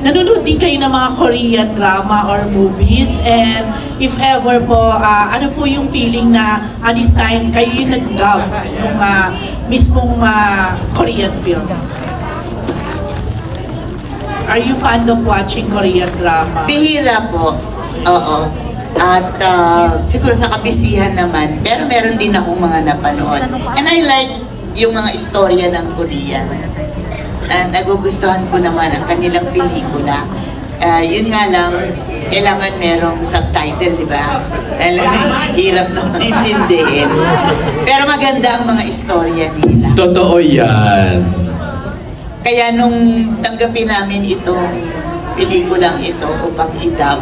nanonood din kayo ng mga Korean drama or movies, and if ever po, ano po yung feeling na this time kayo yung nag-dub yung mismong Korean film? Are you fond of watching Korean drama? Bihira po, oo. At siguro sa kabisihan naman, pero meron din akong mga napanood. And I like yung mga istorya ng Korea. Nagugustuhan ko naman ang kanilang pelikula. Yun nga lang, kailangan merong subtitle, di ba? Hirap na maintindihin. Pero maganda ang mga istorya nila. Totoo yan. Kaya nung tanggapin namin itong pelikulang ito upang i-dub,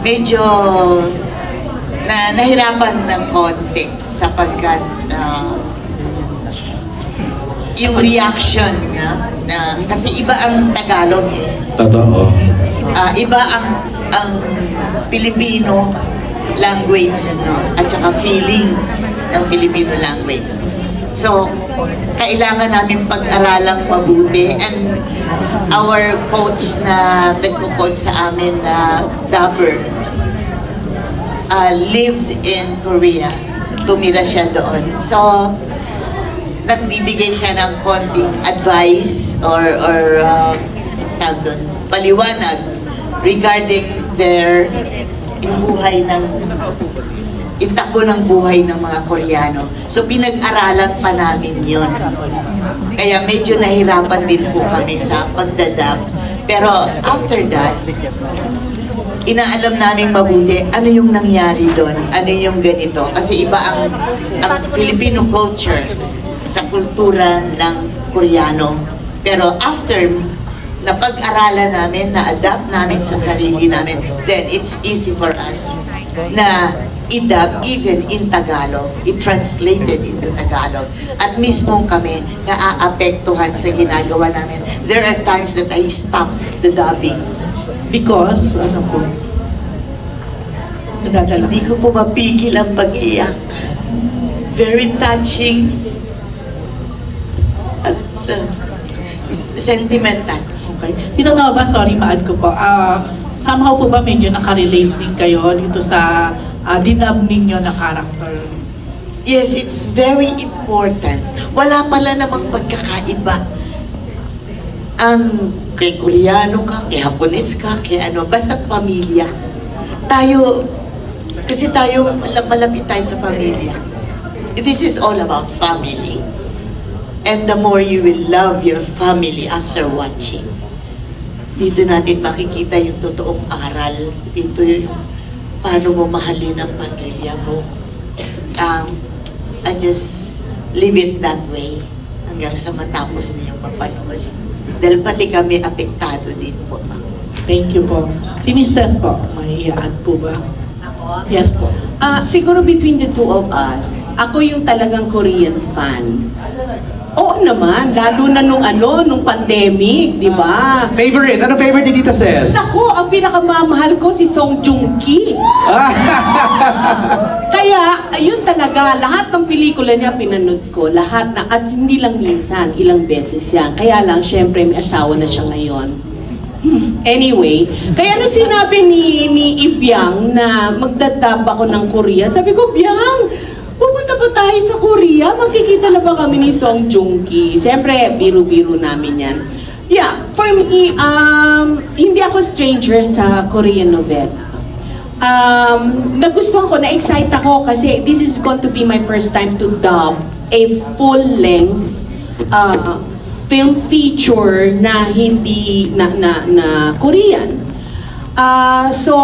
medyo nahirapan ng konti sapagkat yung reaction na kasi iba ang Tagalog eh. Totoo. Iba ang Filipino language, no? At saka feelings ng Filipino language. So, kailangan namin pag-aralang mabuti, and our coach na nagko-coach sa amin na dubber lived in Korea. Tumira siya doon. So, nagbibigay siya ng konting advice or paliwanag regarding yung buhay ng itakbo ng buhay ng mga Koreano. So pinag-aralan pa namin yun. Kaya medyo nahirapan din po kami sa pagdadab. Pero after that, inaalam namin mabuti ano yung nangyari doon, ano yung ganito. Kasi iba ang Filipino culture sa kultura ng Koreano. Pero after napag-aralan namin, na-adapt namin sa sarili namin, then it's easy for us na i-dub even in Tagalog. It-translated into Tagalog. At mismo kami naaapektuhan sa ginagawa namin. There are times that I stop the dubbing. Because, ano po? Hindi ko po mapigil ang pag-iyak. Very touching at sentimental. Okay. Dito na ba, sorry, ma-add ko po. Somehow po ba medyo nakarelate din kayo dito sa dinab ninyo na character? Yes, it's very important. Wala pala namang pagkakaiba. Kay Koreano ka, kay Hapones ka, kay ano, basta't pamilya. Kasi tayo, malapit tayo sa pamilya. This is all about family. And the more you will love your family after watching, dito natin makikita yung totoong aral. Ito yung paano mo mahalin ang pamilya mo. I just leave it that way hanggang sa matapos niyo mapanood. Dahil pati kami apektado din po. Thank you po. Si Mrs. po, may i-add po ba? Ako? Yes po. Siguro between the two of us, ako yung talagang Korean fan. Oo naman, lalo na nung pandemic, di ba? Favorite? Ano favorite ni Tita Ses? Ako, ang pinakamamahal ko si Song Joong Ki. Kaya, ayun talaga, lahat ng pelikula niya pinanood ko, lahat na, at hindi lang minsan, ilang beses yan. Kaya lang, syempre, may asawa na siya ngayon. Anyway, kaya nung sinabi ni Ibiang na magdadab ako ng Korea, sabi ko, Biang, pupunta pa tayo sa Korea, magkikita na ba kami ni Song Joong Ki? Siyempre, biro-biro namin yan. Yeah, for me, hindi ako stranger sa Korean novel. Nagustuhan ko, na-excite ako kasi this is going to be my first time to dub a full-length film feature na hindi na Korean. So,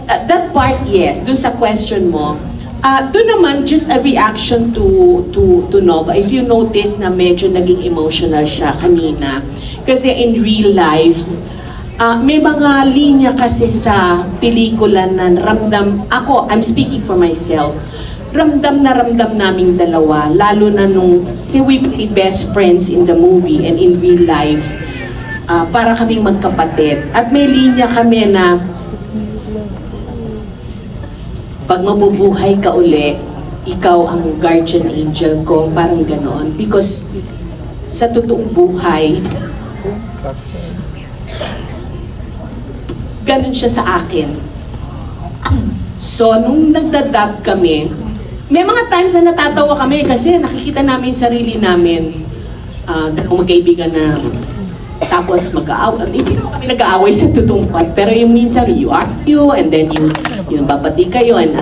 that part, yes, dun sa question mo, doon naman, just a reaction to Nova. If you notice na medyo naging emotional siya kanina. Kasi in real life, may mga linya kasi sa pelikula na ramdam, I'm speaking for myself, ramdam na ramdam naming dalawa. Lalo na nung, we play best friends in the movie and in real life. Para kaming magkapatid. At may linya kami na, pag mabubuhay ka uli, ikaw ang guardian angel ko, parang ganoon. Because sa totoong buhay, ganun siya sa akin. So, nung nagdadab kami, may mga times na natatawa kami kasi nakikita namin yung sarili namin. Dalawang magkaibigan na tapos mag-aaway. Hindi naman kami nag-aaway sa tutungpad. Pero yung minsan, you argue and then you babati kayo and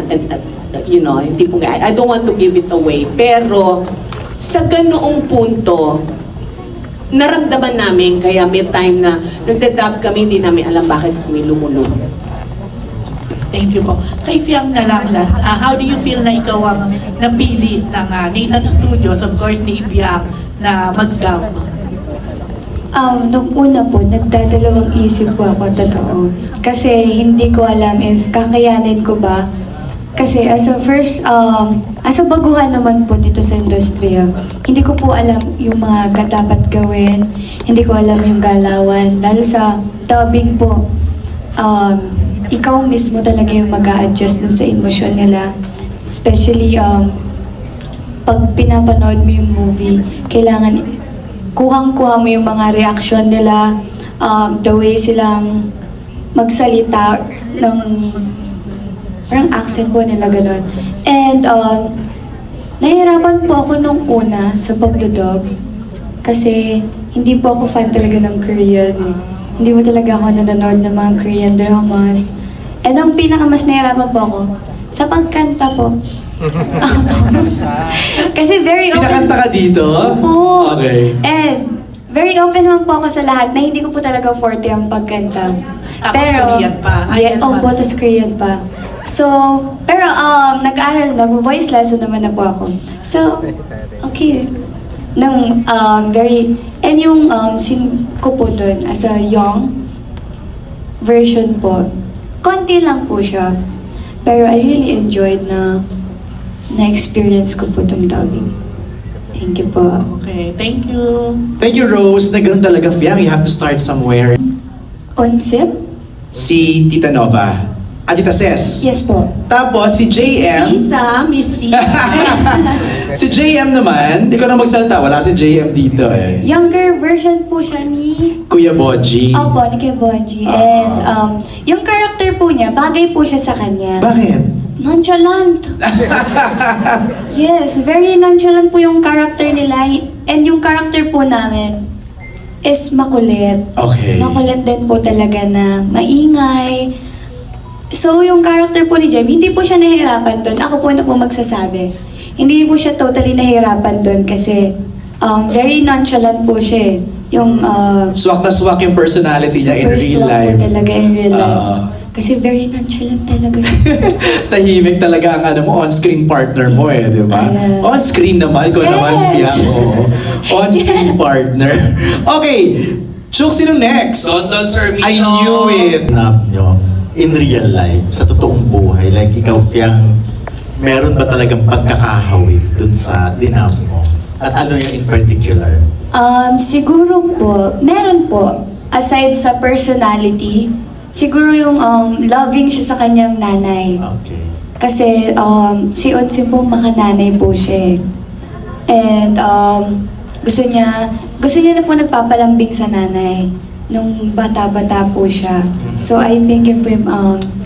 you know, yung tipong, I don't want to give it away. Pero sa ganoong punto, naramdaman namin, kaya may time na nagdadab kami, hindi namin alam bakit kami lumulong. Thank you po. Kay Fiang na lang last, how do you feel na ikaw ang napili ng Nathan Studios, of course ni Ibiang, na mag-dub? Nung una po, nagdadalawang isip po ako, totoo. Kasi hindi ko alam if kakayanin ko ba. Kasi as a first, as a baguhan naman po dito sa industriya, hindi ko po alam yung mga dapat gawin, hindi ko alam yung galawan. Dahil sa dubbing po, ikaw mismo talaga yung mag-a-adjust dun sa emosyon nila. Especially, pag pinapanood mo yung movie, kailangan kuhang-kuha mo yung mga reaction nila, the way silang magsalita ng parang accent po nila gano'n. And nahihirapan po ako nung una sa pagdodub kasi hindi po ako fan talaga ng Korean. Hindi po talaga ako nanonood ng mga Korean dramas. And ang pinakamas nahihirapan po ako sa pagkanta po. Kasi very open. Pinakanta ka dito? Oo. Okay. And very open naman po ako sa lahat na hindi ko po talaga forte ang pagkanta. Tapos Pero, Korean pa. Yeah, opo, tapos Korean pa. So, pero nag-aaral, nag-voice lesson naman na po ako. So, okay. Nung and yung scene ko po dun as a young version po, konti lang po siya. Pero I really enjoyed na-experience ko po itong dubbing. Thank you po. Okay, thank you. Thank you, Rose. Naganoon talaga, Fiang. You have to start somewhere. Onsip? Si Tita Nova. Tita Ses. Yes po. Tapos si JM. Miss Tisa. Si JM naman, ikaw na magsalita. Wala si JM dito eh. Younger version po siya ni... Kuya Boji. Opo, ni Kuya Bonji. And yung character po niya, bagay po siya sa kanya. Bakit? Nonchalant. Yes, very nonchalant po yung character nila. And yung character po namin is makulit. Okay. Makulit din po talaga na maingay. So yung character po ni Jem, hindi po siya nahihirapan doon. Ako po na po magsasabi. Hindi po siya totally nahihirapan doon kasi very nonchalant po siya eh. Yung Swak na swak yung personality niya in super real swak life. po talaga in real life. Oo. Kasi very nonchalant talaga. Tahimik talaga ang on-screen partner mo eh, di ba? Ayan. On-screen naman, ikaw naman, Yes. Fiang. Oo. On-screen partner. Okay, Chuk, sino next? London Sir Mito. I knew it. Nap nyo in real life, sa totoong buhay, like ikaw, Fiang, meron ba talagang pagkakahawig dun sa dinam mo? At ano yung in particular? Siguro po, meron po. Aside sa personality, siguro yung loving siya sa kanyang nanay. Okay. Kasi si Onsim po makananay po siya eh. And gusto niya na po nagpapalambing sa nanay nung bata-bata po siya. So I think yun po yung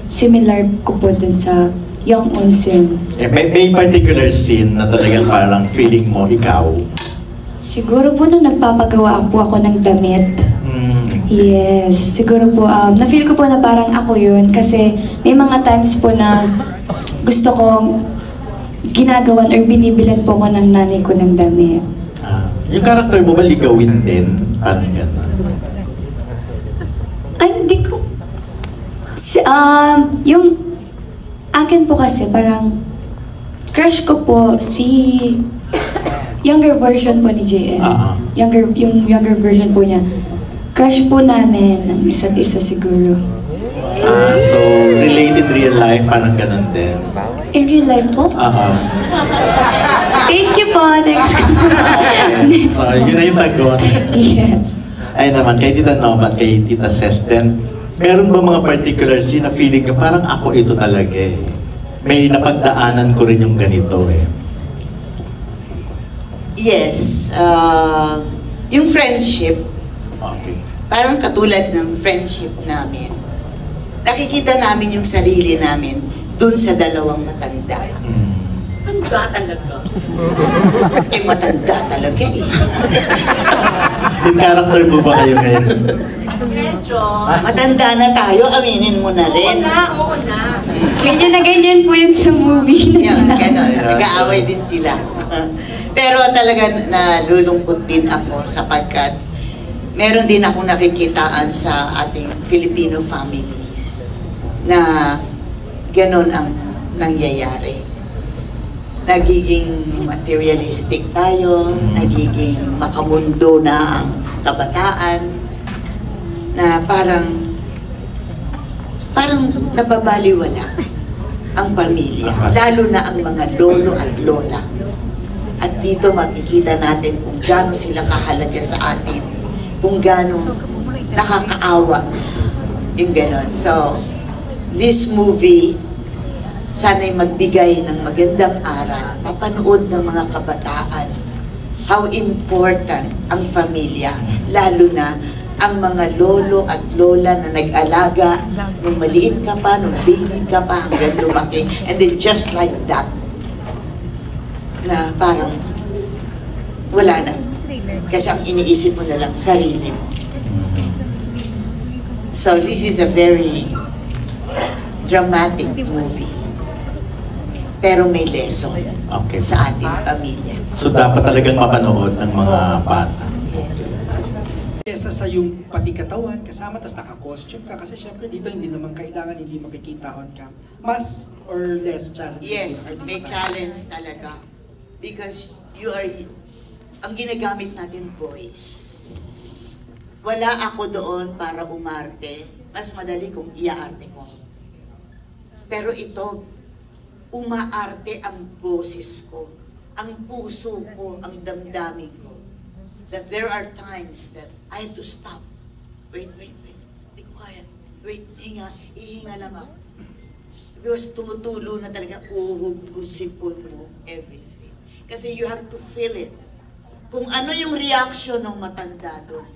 similar ko po dun sa young Onsim. May particular scene na talagang parang feeling mo ikaw? Siguro po nung nagpapagawa po ako ng damit. Yes, siguro po, na-feel ko po na parang ako yun kasi may mga times po na gusto kong ginagawan or binibilan po ko ng nanay ko ng damit. Yung character mo ba ligawin din? Parang gano'n. Ay, hindi ko... yung akin po kasi parang crush ko po si younger version po ni JM. Yung younger version po niya. Crush po namin ng isa't isa siguro. So, related real life, parang gano'n din. In real life po? Thank you po. Next. So, yun na yung sagot. Yes. Ay naman, kay Tita Nova at kay Tita Ses, then, meron ba mga particular scene na feeling nyo, parang ako ito talaga eh. May napagdaanan ko rin yung ganito eh. Yes, yung friendship, Okay. parang katulad ng friendship namin. nakikita namin yung sarili namin dun sa dalawang matanda. Tanda talaga. Eh, matanda talaga eh. In character po ba kayo ngayon? Medyo. Matanda na tayo, aminin mo na rin. Oo na. Ganyan na ganyan po yun sa movie. Yun, gano'n. Nag-aaway din sila. Pero talaga nalulungkot din ako sapagkat meron din akong nakikitaan sa ating Filipino families na gano'n ang nangyayari. Nagiging materialistic tayo, nagiging makamundo na ang kabataan, na parang nababaliwala ang pamilya, lalo na ang mga lolo at lola. At dito makikita natin kung gaano sila kahalaga sa atin, kung gaano nakakaawa yung ganon. So, this movie, sana'y magbigay ng magandang aral, mapanood ng mga kabataan, how important ang pamilya, lalo na ang mga lolo at lola na nag-alaga nung maliit ka pa, nung baby ka pa, hanggang lumaki. And then just like that, na parang wala na. Kasi ang iniisip mo na lang, sarili mo. So this is a very dramatic movie. Pero may lesson sa ating pamilya. So dapat talagang mapanood ng mga bata. Yes. Kesa sa yung pati katawan, kasama, tas naka-costume ka. Kasi syempre dito hindi naman kailangan hindi makikita on cam. Mas or less challenge. Yes, may challenge talaga. Because ang ginagamit natin voice. Wala ako doon para umarte. Mas madali kung iaarte ko. Pero ito, umaarte ang boses ko, ang puso ko, ang damdamin ko. That there are times that I have to stop. Wait. Hindi ko kaya. Wait, ihinga lang ako. Because tumutulo na talaga, uhugusipon mo everything. Kasi you have to feel it. Kung ano yung reaction ng matanda doon,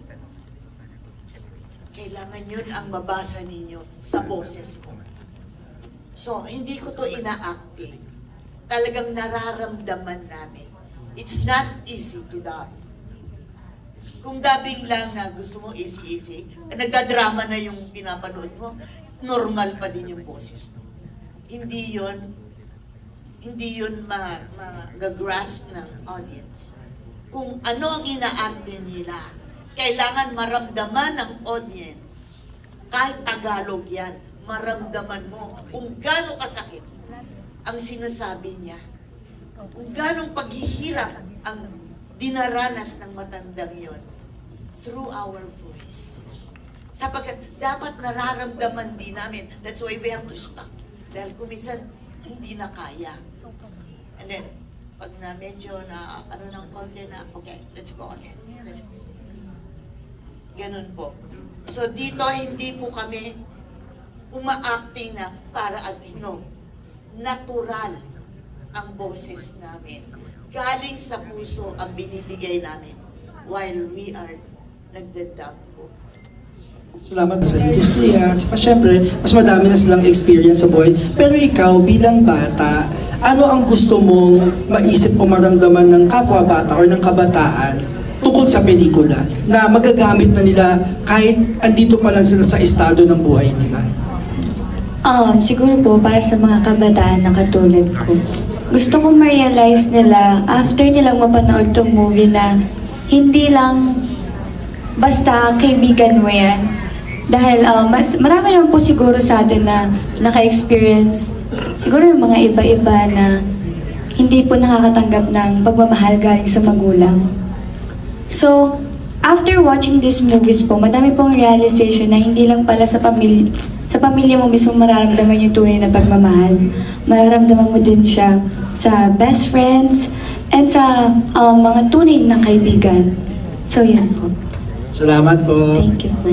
kailangan yun ang mabasa ninyo sa boses ko. So, hindi ko to ina-acting. Talagang nararamdaman namin. It's not easy to dub. Kung dubbing lang na gusto mo easy, nagdadrama na yung pinapanood mo, normal pa din yung boses mo. Hindi yun mag-grasp ng audience. Kung ano ang ina-arte nila, kailangan maramdaman ng audience. Kahit Tagalog yan, maramdaman mo kung gaano kasakit ang sinasabi niya. Kung gaano paghihirap ang dinaranas ng matandang yon through our voice. Sapagkat dapat nararamdaman din namin. That's why we have to stop. Dahil kung minsan, hindi na kaya. And then, pag na medyo na, ng konti na, okay, let's go again. Let's go. Ganun po. So dito, hindi po kami uma-acting na para natural ang boses namin. Galing sa puso ang binibigay namin while we are nagdadab po. Salamat sa industriya. At saka syempre, mas madami na silang experience sa buhay. Pero ikaw, bilang bata, ano ang gusto mong maisip o maramdaman ng kapwa bata o ng kabataan tungkol sa pelikula na magagamit na nila kahit andito pa lang sila sa estado ng buhay nila? Siguro po para sa mga kabataan na katulad ko. Gusto kong ma-realize nila after nilang mapanood tong movie na hindi lang basta kaibigan mo yan. Dahil marami naman po siguro sa atin na naka-experience siguro yung mga iba-iba na hindi po nakakatanggap ng pagmamahal galing sa magulang. So, after watching these movies po, madami pong realization na hindi lang pala sa pamilya mo mismo mararamdaman yung tunay na pagmamahal. Mararamdaman mo din siya sa best friends and sa mga tunay na kaibigan. So, yun po. Salamat po. Thank you po.